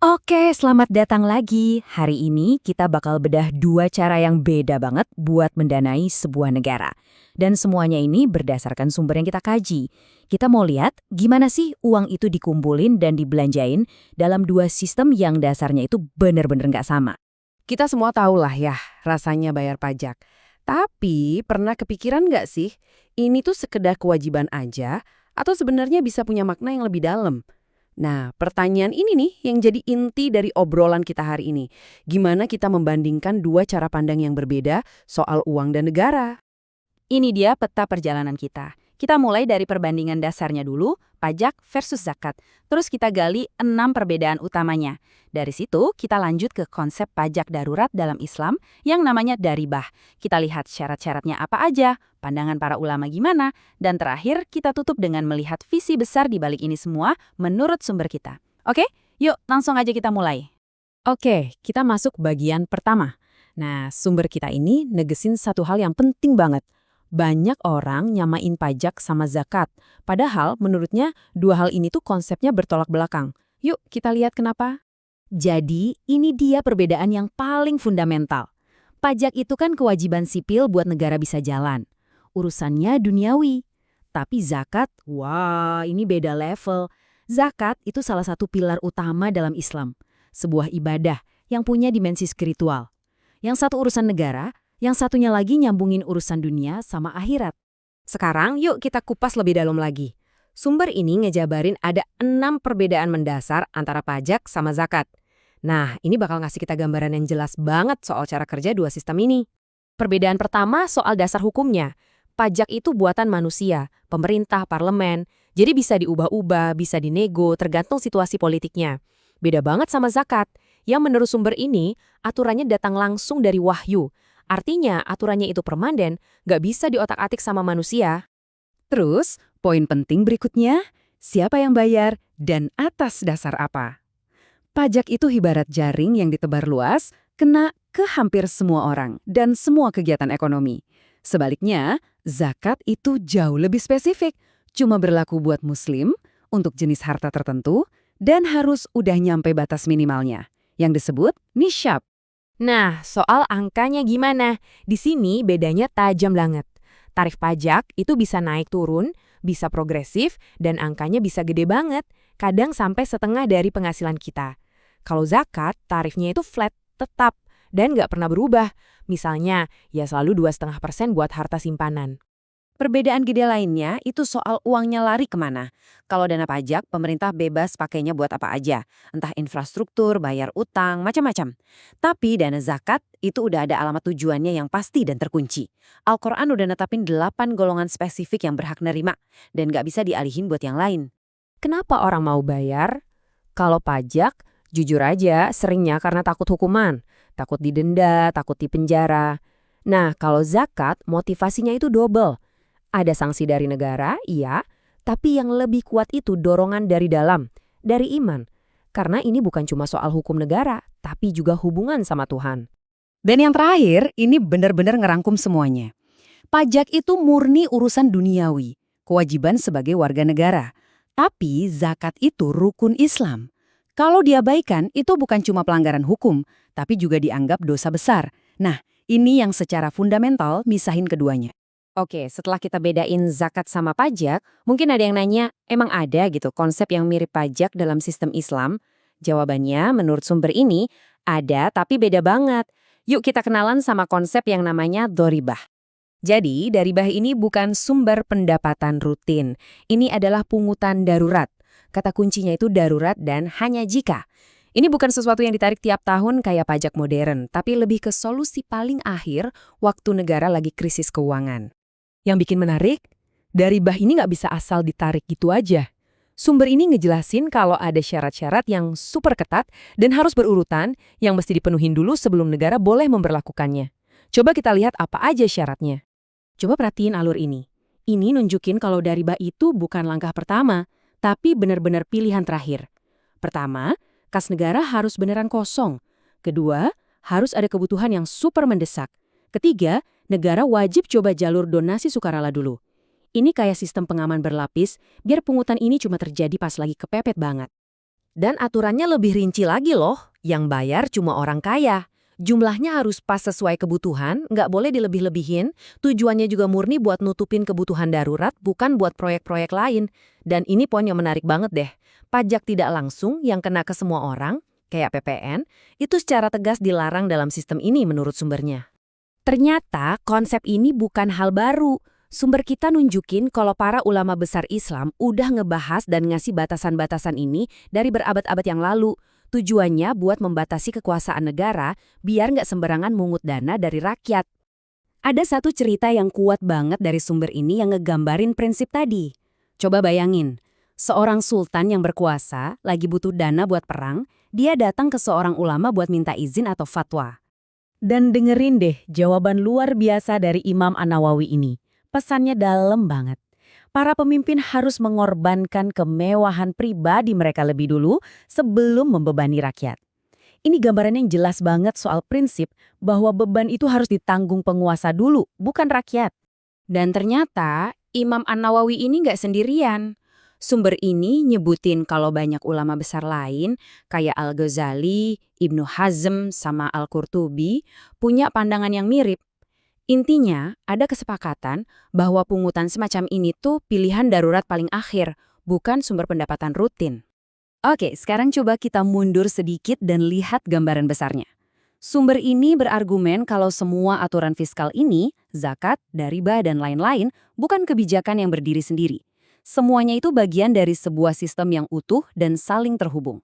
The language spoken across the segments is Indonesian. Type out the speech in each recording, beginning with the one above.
Oke, selamat datang lagi. Hari ini kita bakal bedah dua cara yang beda banget buat mendanai sebuah negara. Dan semuanya ini berdasarkan sumber yang kita kaji. Kita mau lihat gimana sih uang itu dikumpulin dan dibelanjain dalam dua sistem yang dasarnya itu bener-bener nggak sama. Kita semua tahu lah ya, rasanya bayar pajak. Tapi pernah kepikiran nggak sih, ini tuh sekedar kewajiban aja, atau sebenarnya bisa punya makna yang lebih dalam? Nah, pertanyaan ini nih yang jadi inti dari obrolan kita hari ini. Gimana kita membandingkan dua cara pandang yang berbeda soal uang dan negara? Ini dia peta perjalanan kita. Kita mulai dari perbandingan dasarnya dulu, pajak versus zakat. Terus kita gali 6 perbedaan utamanya. Dari situ, kita lanjut ke konsep pajak darurat dalam Islam yang namanya daribah. Kita lihat syarat-syaratnya apa aja, pandangan para ulama gimana, dan terakhir kita tutup dengan melihat visi besar di balik ini semua menurut sumber kita. Oke, yuk langsung aja kita mulai. Oke, kita masuk bagian pertama. Nah, sumber kita ini negesin satu hal yang penting banget. Banyak orang nyamain pajak sama zakat. Padahal menurutnya dua hal ini tuh konsepnya bertolak belakang. Yuk kita lihat kenapa. Jadi, ini dia perbedaan yang paling fundamental. Pajak itu kan kewajiban sipil buat negara bisa jalan. Urusannya duniawi. Tapi zakat, wah ini beda level. Zakat itu salah satu pilar utama dalam Islam. Sebuah ibadah yang punya dimensi spiritual. Yang satu urusan negara, yang satunya lagi nyambungin urusan dunia sama akhirat. Sekarang yuk kita kupas lebih dalam lagi. Sumber ini ngejabarin ada 6 perbedaan mendasar antara pajak sama zakat. Nah, ini bakal ngasih kita gambaran yang jelas banget soal cara kerja dua sistem ini. Perbedaan pertama soal dasar hukumnya. Pajak itu buatan manusia, pemerintah, parlemen, jadi bisa diubah-ubah, bisa dinego, tergantung situasi politiknya. Beda banget sama zakat, yang menurut sumber ini, aturannya datang langsung dari wahyu. Artinya, aturannya itu permanen, nggak bisa diotak-atik sama manusia. Terus, poin penting berikutnya, siapa yang bayar dan atas dasar apa? Pajak itu ibarat jaring yang ditebar luas, kena ke hampir semua orang dan semua kegiatan ekonomi. Sebaliknya, zakat itu jauh lebih spesifik, cuma berlaku buat muslim, untuk jenis harta tertentu, dan harus udah nyampe batas minimalnya, yang disebut nisyab. Nah, soal angkanya gimana? Di sini bedanya tajam banget. Tarif pajak itu bisa naik turun, bisa progresif, dan angkanya bisa gede banget, kadang sampai setengah dari penghasilan kita. Kalau zakat, tarifnya itu flat, tetap, dan nggak pernah berubah. Misalnya, ya selalu 2,5% buat harta simpanan. Perbedaan gede lainnya itu soal uangnya lari kemana. Kalau dana pajak, pemerintah bebas pakainya buat apa aja. Entah infrastruktur, bayar utang, macam-macam. Tapi dana zakat itu udah ada alamat tujuannya yang pasti dan terkunci. Al-Quran udah netapin 8 golongan spesifik yang berhak nerima. Dan gak bisa dialihin buat yang lain. Kenapa orang mau bayar? Kalau pajak, jujur aja seringnya karena takut hukuman. Takut didenda, takut dipenjara. Nah, kalau zakat, motivasinya itu double. Ada sanksi dari negara, iya, tapi yang lebih kuat itu dorongan dari dalam, dari iman. Karena ini bukan cuma soal hukum negara, tapi juga hubungan sama Tuhan. Dan yang terakhir, ini benar-benar ngerangkum semuanya. Pajak itu murni urusan duniawi, kewajiban sebagai warga negara. Tapi zakat itu rukun Islam. Kalau diabaikan, itu bukan cuma pelanggaran hukum, tapi juga dianggap dosa besar. Nah, ini yang secara fundamental misahin keduanya. Oke, setelah kita bedain zakat sama pajak, mungkin ada yang nanya, emang ada gitu konsep yang mirip pajak dalam sistem Islam? Jawabannya, menurut sumber ini, ada tapi beda banget. Yuk kita kenalan sama konsep yang namanya doribah. Jadi, doribah ini bukan sumber pendapatan rutin. Ini adalah pungutan darurat. Kata kuncinya itu darurat dan hanya jika. Ini bukan sesuatu yang ditarik tiap tahun kayak pajak modern, tapi lebih ke solusi paling akhir waktu negara lagi krisis keuangan. Yang bikin menarik, doribah ini nggak bisa asal ditarik gitu aja. Sumber ini ngejelasin kalau ada syarat-syarat yang super ketat dan harus berurutan yang mesti dipenuhin dulu sebelum negara boleh memberlakukannya. Coba kita lihat apa aja syaratnya. Coba perhatiin alur ini. Ini nunjukin kalau doribah itu bukan langkah pertama, tapi benar-benar pilihan terakhir. Pertama, kas negara harus beneran kosong. Kedua, harus ada kebutuhan yang super mendesak. Ketiga, negara wajib coba jalur donasi sukarela dulu. Ini kayak sistem pengaman berlapis, biar pungutan ini cuma terjadi pas lagi kepepet banget. Dan aturannya lebih rinci lagi loh, yang bayar cuma orang kaya. Jumlahnya harus pas sesuai kebutuhan, nggak boleh dilebih-lebihin. Tujuannya juga murni buat nutupin kebutuhan darurat, bukan buat proyek-proyek lain. Dan ini poin yang menarik banget deh. Pajak tidak langsung yang kena ke semua orang, kayak PPN, itu secara tegas dilarang dalam sistem ini menurut sumbernya. Ternyata konsep ini bukan hal baru. Sumber kita nunjukin kalau para ulama besar Islam udah ngebahas dan ngasih batasan-batasan ini dari berabad-abad yang lalu. Tujuannya buat membatasi kekuasaan negara biar nggak sembarangan mungut dana dari rakyat. Ada satu cerita yang kuat banget dari sumber ini yang ngegambarin prinsip tadi. Coba bayangin, seorang sultan yang berkuasa lagi butuh dana buat perang, dia datang ke seorang ulama buat minta izin atau fatwa. Dan dengerin deh jawaban luar biasa dari Imam An-Nawawi ini. Pesannya dalam banget. Para pemimpin harus mengorbankan kemewahan pribadi mereka lebih dulu sebelum membebani rakyat. Ini gambaran yang jelas banget soal prinsip bahwa beban itu harus ditanggung penguasa dulu, bukan rakyat. Dan ternyata Imam An-Nawawi ini nggak sendirian. Sumber ini nyebutin kalau banyak ulama besar lain, kayak Al-Ghazali, Ibnu Hazm, sama Al-Qurtubi, punya pandangan yang mirip. Intinya, ada kesepakatan bahwa pungutan semacam ini tuh pilihan darurat paling akhir, bukan sumber pendapatan rutin. Oke, sekarang coba kita mundur sedikit dan lihat gambaran besarnya. Sumber ini berargumen kalau semua aturan fiskal ini, zakat, riba, dan lain-lain, bukan kebijakan yang berdiri sendiri. Semuanya itu bagian dari sebuah sistem yang utuh dan saling terhubung.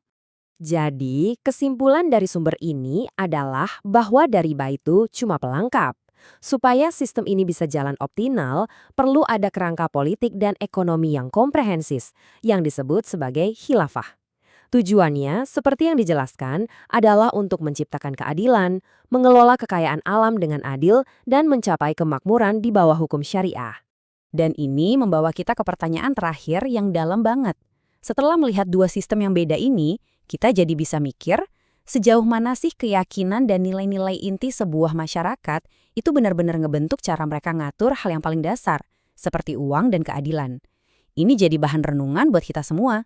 Jadi, kesimpulan dari sumber ini adalah bahwa riba itu cuma pelengkap. Supaya sistem ini bisa jalan optimal, perlu ada kerangka politik dan ekonomi yang komprehensif, yang disebut sebagai khilafah. Tujuannya, seperti yang dijelaskan, adalah untuk menciptakan keadilan, mengelola kekayaan alam dengan adil, dan mencapai kemakmuran di bawah hukum syariah. Dan ini membawa kita ke pertanyaan terakhir yang dalam banget. Setelah melihat dua sistem yang beda ini, kita jadi bisa mikir, sejauh mana sih keyakinan dan nilai-nilai inti sebuah masyarakat itu benar-benar ngebentuk cara mereka ngatur hal yang paling dasar, seperti uang dan keadilan. Ini jadi bahan renungan buat kita semua.